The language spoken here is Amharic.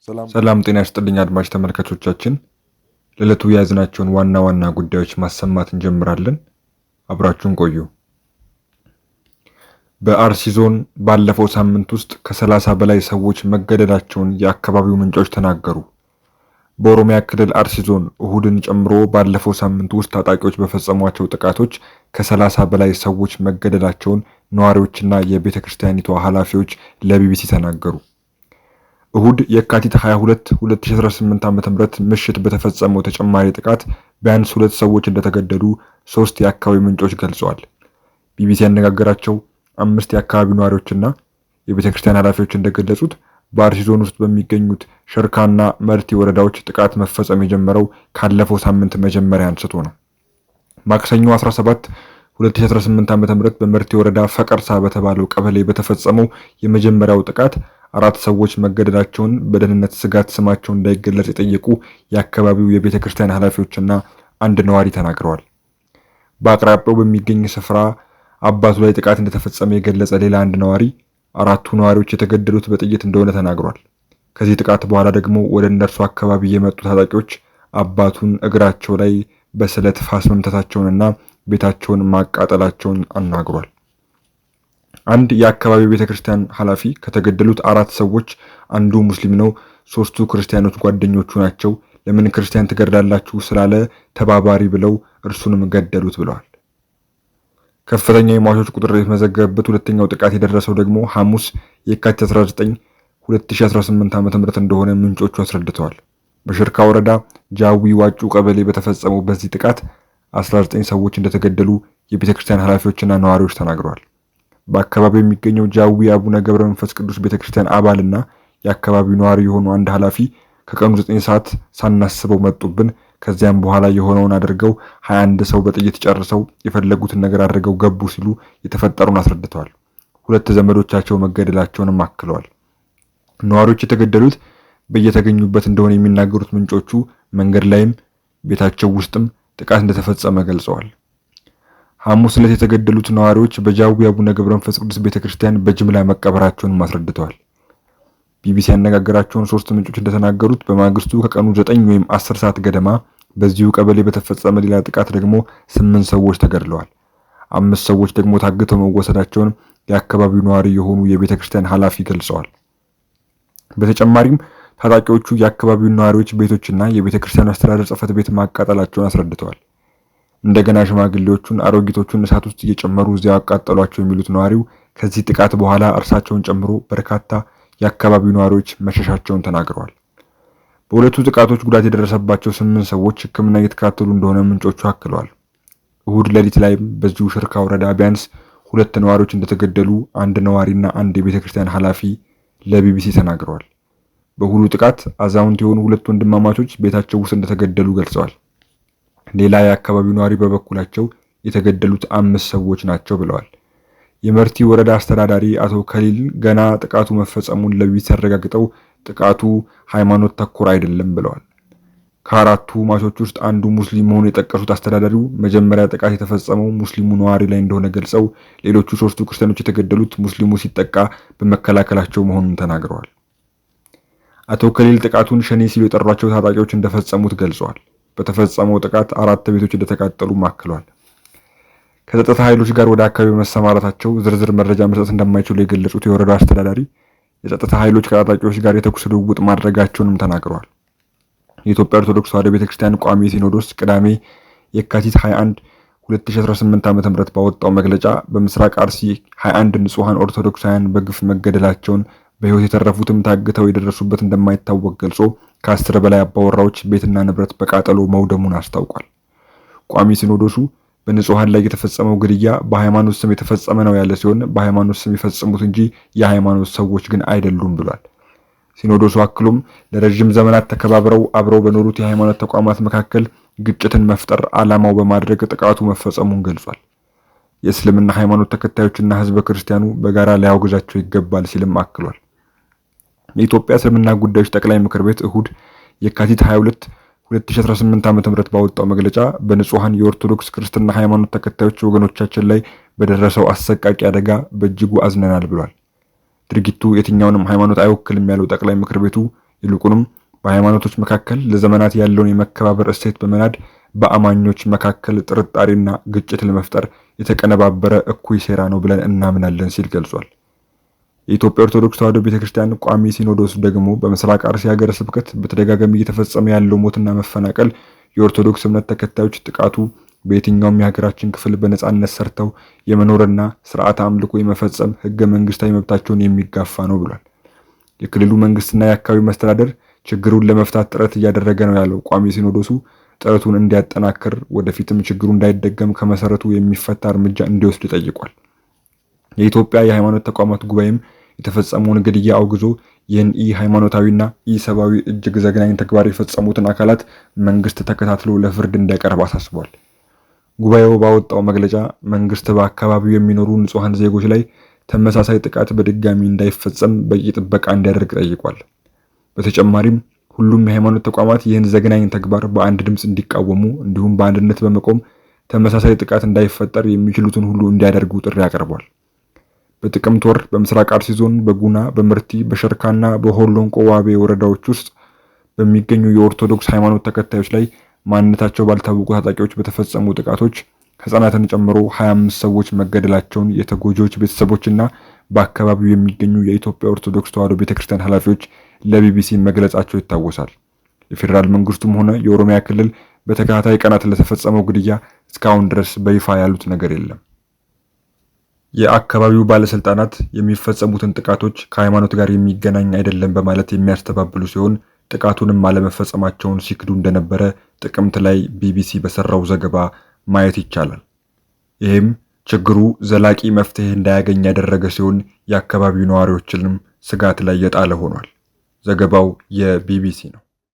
ሰላም ጤና ይስጥልኝ አድማጭ ተመልካቾቻችን፣ ለዕለቱ የያዝናቸውን ዋና ዋና ጉዳዮች ማሰማት እንጀምራለን። አብራችሁን ቆዩ። በአርሲ ዞን ባለፈው ሳምንት ውስጥ ከ30 በላይ ሰዎች መገደላቸውን የአካባቢው ምንጮች ተናገሩ። በኦሮሚያ ክልል አርሲ ዞን እሁድን ጨምሮ ባለፈው ሳምንት ውስጥ ታጣቂዎች በፈጸሟቸው ጥቃቶች ከ30 በላይ ሰዎች መገደላቸውን ነዋሪዎችና የቤተ ክርስቲያኒቷ ኃላፊዎች ለቢቢሲ ተናገሩ። እሁድ የካቲት 22 2018 ዓ.ም ምሽት በተፈጸመው ተጨማሪ ጥቃት ቢያንስ 2 ሰዎች እንደተገደሉ 3 የአካባቢ ምንጮች ገልጸዋል። ቢቢሲ ያነጋገራቸው 5 የአካባቢ ነዋሪዎችና የቤተ ክርስቲያን ኃላፊዎች እንደገለጹት በአርሲ ዞን ውስጥ በሚገኙት ሸርካና መርቲ ወረዳዎች ጥቃት መፈጸም የጀመረው ካለፈው ሳምንት መጀመሪያ አንስቶ ነው። ማክሰኞ 17 2018 ዓ.ም በመርቲ ወረዳ ፈቀርሳ በተባለው ቀበሌ በተፈጸመው የመጀመሪያው ጥቃት 4 ሰዎች መገደላቸውን በደህንነት ስጋት ስማቸው እንዳይገለጽ የጠየቁ የአካባቢው የቤተ ክርስቲያን ኃላፊዎችና አንድ ነዋሪ ተናግረዋል። በአቅራቢያው በሚገኝ ስፍራ አባቱ ላይ ጥቃት እንደተፈጸመ የገለጸ ሌላ አንድ ነዋሪ 4ቱ ነዋሪዎች የተገደሉት በጥይት እንደሆነ ተናግሯል። ከዚህ ጥቃት በኋላ ደግሞ ወደ እነርሱ አካባቢ የመጡ ታጣቂዎች አባቱን እግራቸው ላይ በስለት ፋስ መምታታቸውንና ቤታቸውን ማቃጠላቸውን አናግሯል። አንድ የአካባቢው ቤተክርስቲያን ኃላፊ ከተገደሉት 4 ሰዎች አንዱ ሙስሊም ነው፣ 3ቱ ክርስቲያኖች ጓደኞቹ ናቸው፣ ለምን ክርስቲያን ትገድላላችሁ ስላለ ተባባሪ ብለው እርሱንም ገደሉት ብለዋል። ከፍተኛ የሟቾች ቁጥር የተመዘገበበት ሁለተኛው ጥቃት የደረሰው ደግሞ ሐሙስ የካቲት 19 2018 ዓ.ም እንደሆነ ምንጮቹ አስረድተዋል። በሽርካ ወረዳ ጃዊ ዋጩ ቀበሌ በተፈጸመው በዚህ ጥቃት 19 ሰዎች እንደተገደሉ የቤተክርስቲያን ኃላፊዎችና ነዋሪዎች ተናግረዋል። በአካባቢው የሚገኘው ጃዊ አቡነ ገብረ መንፈስ ቅዱስ ቤተክርስቲያን አባልና የአካባቢው ነዋሪ የሆኑ አንድ ኃላፊ ከቀኑ 9 ሰዓት ሳናስበው መጡብን፣ ከዚያም በኋላ የሆነውን አድርገው 21 ሰው በጥይት ጨርሰው የፈለጉትን ነገር አድርገው ገቡ ሲሉ የተፈጠረውን አስረድተዋል። 2 ዘመዶቻቸው መገደላቸውንም አክለዋል። ነዋሪዎች የተገደሉት በየተገኙበት እንደሆነ የሚናገሩት ምንጮቹ መንገድ ላይም ቤታቸው ውስጥም ጥቃት እንደተፈጸመ ገልጸዋል። ሐሙስ ዕለት የተገደሉት ነዋሪዎች በጃዊ አቡነ ገብረ መንፈስ ቅዱስ ቤተክርስቲያን በጅምላ መቀበራቸውን አስረድተዋል። ቢቢሲ ያነጋገራቸውን 3 ምንጮች እንደተናገሩት በማግስቱ ከቀኑ 9 ወይም 10 ሰዓት ገደማ በዚሁ ቀበሌ በተፈጸመ ሌላ ጥቃት ደግሞ 8 ሰዎች ተገድለዋል። 5 ሰዎች ደግሞ ታግተው መወሰዳቸውን የአካባቢው ነዋሪ የሆኑ የቤተክርስቲያን ኃላፊ ገልጸዋል። በተጨማሪም ታጣቂዎቹ የአካባቢውን ነዋሪዎች ቤቶችና የቤተክርስቲያን አስተዳደር ጽሕፈት ቤት ማቃጠላቸውን አስረድተዋል። እንደገና ሽማግሌዎቹን፣ አሮጊቶቹን እሳት ውስጥ እየጨመሩ እዚያው አቃጠሏቸው የሚሉት ነዋሪው ከዚህ ጥቃት በኋላ እርሳቸውን ጨምሮ በርካታ የአካባቢው ነዋሪዎች መሸሻቸውን ተናግረዋል። በሁለቱ ጥቃቶች ጉዳት የደረሰባቸው 8 ሰዎች ሕክምና እየተከታተሉ እንደሆነ ምንጮቹ አክለዋል። እሁድ ሌሊት ላይም በዚሁ ሽርካ ወረዳ ቢያንስ 2 ነዋሪዎች እንደተገደሉ አንድ ነዋሪና አንድ የቤተክርስቲያን ኃላፊ ለቢቢሲ ተናግረዋል። በሁሉ ጥቃት አዛውንት የሆኑ 2 ወንድማማቾች ቤታቸው ውስጥ እንደተገደሉ ገልጸዋል። ሌላ የአካባቢው ነዋሪ በበኩላቸው የተገደሉት 5 ሰዎች ናቸው ብለዋል። የመርቲ ወረዳ አስተዳዳሪ አቶ ከሊል ገና ጥቃቱ መፈጸሙን ለቢቢሲ አረጋግጠው ጥቃቱ ሃይማኖት ተኮር አይደለም ብለዋል። ከ4ቱ ሟቾች ውስጥ አንዱ ሙስሊም መሆኑን የጠቀሱት አስተዳዳሪው መጀመሪያ ጥቃት የተፈጸመው ሙስሊሙ ነዋሪ ላይ እንደሆነ ገልጸው ሌሎቹ 3ቱ ክርስቲያኖች የተገደሉት ሙስሊሙ ሲጠቃ በመከላከላቸው መሆኑን ተናግረዋል። አቶ ከሊል ጥቃቱን ሸኔ ሲሉ የጠሯቸው ታጣቂዎች እንደፈጸሙት ገልጸዋል። በተፈጸመው ጥቃት 4 ቤቶች እንደተቃጠሉ አክለዋል። ከጸጥታ ኃይሎች ጋር ወደ አካባቢው መሰማራታቸው ዝርዝር መረጃ መስጠት እንደማይችሉ የገለጹት የወረዳው አስተዳዳሪ የጸጥታ ኃይሎች ከታጣቂዎች ጋር የተኩስ ልውውጥ ማድረጋቸውንም ተናግረዋል። የኢትዮጵያ ኦርቶዶክስ ተዋሕዶ ቤተክርስቲያን ቋሚ ሲኖዶስ ቅዳሜ የካቲት 21 2018 ዓ.ም ባወጣው መግለጫ በምስራቅ አርሲ 21 ንጹሐን ኦርቶዶክሳውያን በግፍ መገደላቸውን በሕይወት የተረፉትም ታግተው የደረሱበት እንደማይታወቅ ገልጾ ከ10 በላይ አባወራዎች ቤትና ንብረት በቃጠሎ መውደሙን አስታውቋል። ቋሚ ሲኖዶሱ በንጹሐን ላይ የተፈጸመው ግድያ በሃይማኖት ስም የተፈጸመ ነው ያለ ሲሆን በሃይማኖት ስም የፈጸሙት እንጂ የሃይማኖት ሰዎች ግን አይደሉም ብሏል። ሲኖዶሱ አክሎም ለረጅም ዘመናት ተከባብረው አብረው በኖሩት የሃይማኖት ተቋማት መካከል ግጭትን መፍጠር ዓላማው በማድረግ ጥቃቱ መፈጸሙን ገልጿል። የእስልምና ሃይማኖት ተከታዮችና ሕዝበ ክርስቲያኑ በጋራ ሊያወግዛቸው ይገባል ሲልም አክሏል። የኢትዮጵያ እስልምና ጉዳዮች ጠቅላይ ምክር ቤት እሁድ የካቲት 22 2018 ዓ.ም ባወጣው መግለጫ በንጹሐን የኦርቶዶክስ ክርስትና ሃይማኖት ተከታዮች ወገኖቻችን ላይ በደረሰው አሰቃቂ አደጋ በእጅጉ አዝነናል ብሏል። ድርጊቱ የትኛውንም ሃይማኖት አይወክልም ያለው ጠቅላይ ምክር ቤቱ ይልቁንም በሃይማኖቶች መካከል ለዘመናት ያለውን የመከባበር እሴት በመናድ በአማኞች መካከል ጥርጣሬና ግጭት ለመፍጠር የተቀነባበረ እኩይ ሴራ ነው ብለን እናምናለን ሲል ገልጿል። የኢትዮጵያ ኦርቶዶክስ ተዋሕዶ ቤተክርስቲያን ቋሚ ሲኖዶስ ደግሞ በምስራቅ አርሲ ሀገረ ስብከት በተደጋጋሚ እየተፈጸመ ያለው ሞትና መፈናቀል የኦርቶዶክስ እምነት ተከታዮች ጥቃቱ በየትኛውም የሀገራችን ክፍል በነጻነት ሰርተው የመኖርና ስርዓተ አምልኮ የመፈጸም ህገ መንግስታዊ መብታቸውን የሚጋፋ ነው ብሏል። የክልሉ መንግስትና የአካባቢው መስተዳደር ችግሩን ለመፍታት ጥረት እያደረገ ነው ያለው ቋሚ ሲኖዶሱ ጥረቱን እንዲያጠናክር ወደፊትም ችግሩ እንዳይደገም ከመሰረቱ የሚፈታ እርምጃ እንዲወስድ ጠይቋል። የኢትዮጵያ የሃይማኖት ተቋማት ጉባኤም የተፈጸመውን ግድያ አውግዞ ይህን ሃይማኖታዊና ሰብአዊ እጅግ ዘግናኝ ተግባር የፈጸሙትን አካላት መንግስት ተከታትሎ ለፍርድ እንዲያቀርብ አሳስቧል። ጉባኤው ባወጣው መግለጫ መንግስት በአካባቢው የሚኖሩ ንጹሃን ዜጎች ላይ ተመሳሳይ ጥቃት በድጋሚ እንዳይፈጸም በቂ ጥበቃ እንዲያደርግ ጠይቋል። በተጨማሪም ሁሉም የሃይማኖት ተቋማት ይህን ዘግናኝ ተግባር በአንድ ድምፅ እንዲቃወሙ እንዲሁም በአንድነት በመቆም ተመሳሳይ ጥቃት እንዳይፈጠር የሚችሉትን ሁሉ እንዲያደርጉ ጥሪ አቅርቧል። በጥቅምት ወር በምስራቅ አርሲ ዞን በጉና፣ በምርቲ፣ በሸርካና በሆሎንቆ ዋቤ ወረዳዎች ውስጥ በሚገኙ የኦርቶዶክስ ሃይማኖት ተከታዮች ላይ ማንነታቸው ባልታወቁ ታጣቂዎች በተፈጸሙ ጥቃቶች ህፃናትን ጨምሮ 25 ሰዎች መገደላቸውን የተጎጂዎች ቤተሰቦችና በአካባቢው የሚገኙ የኢትዮጵያ ኦርቶዶክስ ተዋሕዶ ቤተክርስቲያን ኃላፊዎች ለቢቢሲ መግለጻቸው ይታወሳል። የፌዴራል መንግስቱም ሆነ የኦሮሚያ ክልል በተከታታይ ቀናት ለተፈጸመው ግድያ እስካሁን ድረስ በይፋ ያሉት ነገር የለም። የአካባቢው ባለስልጣናት የሚፈጸሙትን ጥቃቶች ከሃይማኖት ጋር የሚገናኝ አይደለም በማለት የሚያስተባብሉ ሲሆን ጥቃቱንም አለመፈጸማቸውን ሲክዱ እንደነበረ ጥቅምት ላይ ቢቢሲ በሰራው ዘገባ ማየት ይቻላል። ይህም ችግሩ ዘላቂ መፍትሄ እንዳያገኝ ያደረገ ሲሆን የአካባቢው ነዋሪዎችንም ስጋት ላይ የጣለ ሆኗል። ዘገባው የቢቢሲ ነው።